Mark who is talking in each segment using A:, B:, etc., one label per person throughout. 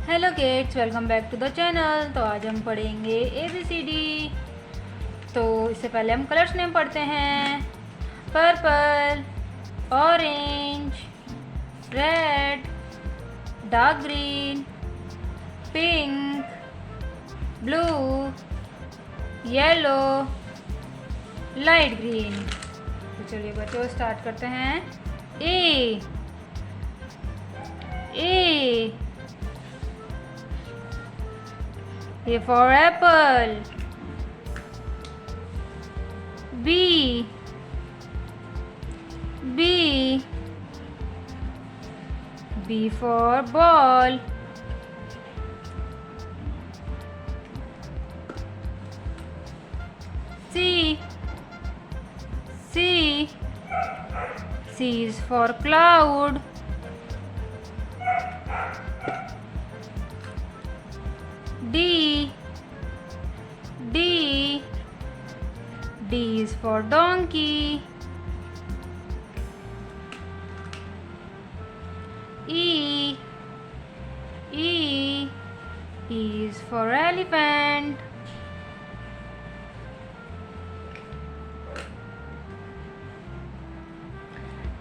A: Hello kids, welcome back to the channel. तो आज हम पढ़ेंगे ABCD। तो इससे पहले हम कलर्स नेम पढ़ते हैं। Purple, orange, red, dark green, pink, blue, yellow, light green. तो चलिए बच्चों स्टार्ट करते हैं। ए for apple. B for ball. C is for cloud. D is for donkey. E is for elephant.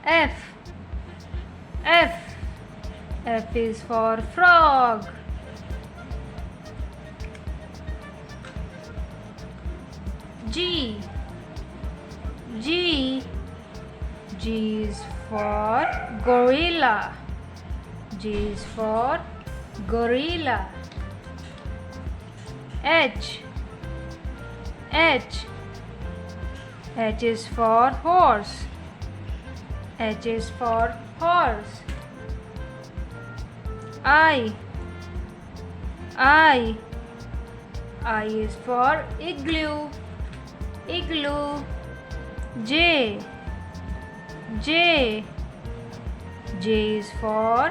A: F is for frog. G is for gorilla. G is for gorilla. H is for horse. H is for horse. I is for igloo. J is for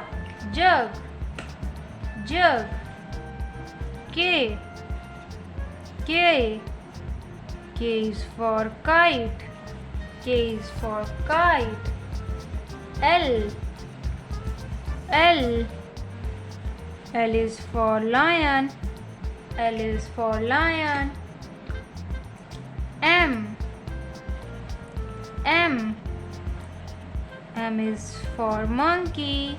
A: jug. K is for kite. L is for lion. M is for monkey.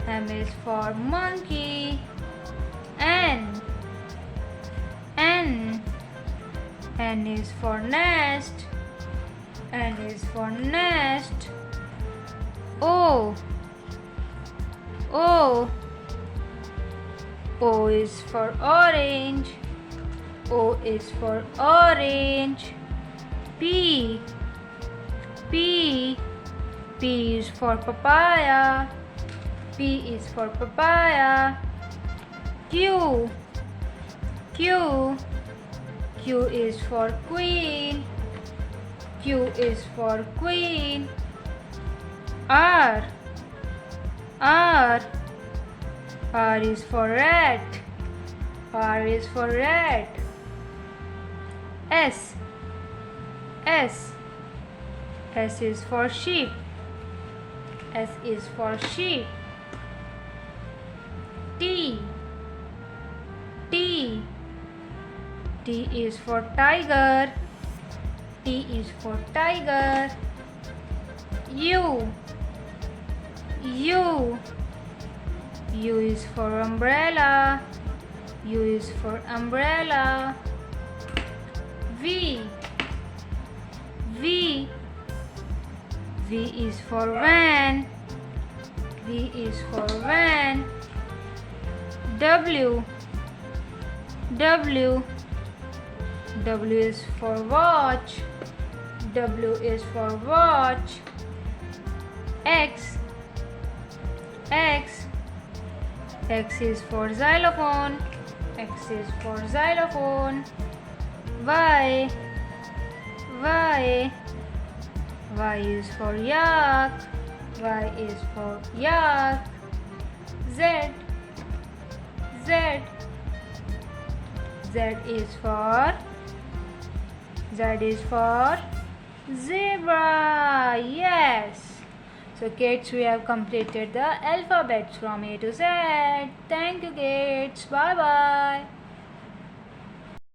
A: N is for nest. O is for orange. P is for papaya. Q is for queen. R is for rat. S is for sheep. T is for tiger. U is for umbrella. V is for van. W is for watch. X is for xylophone. Y is for yak. Z is for zebra. Yes, So kids, we have completed the alphabets from A to Z. Thank you kids. Bye bye.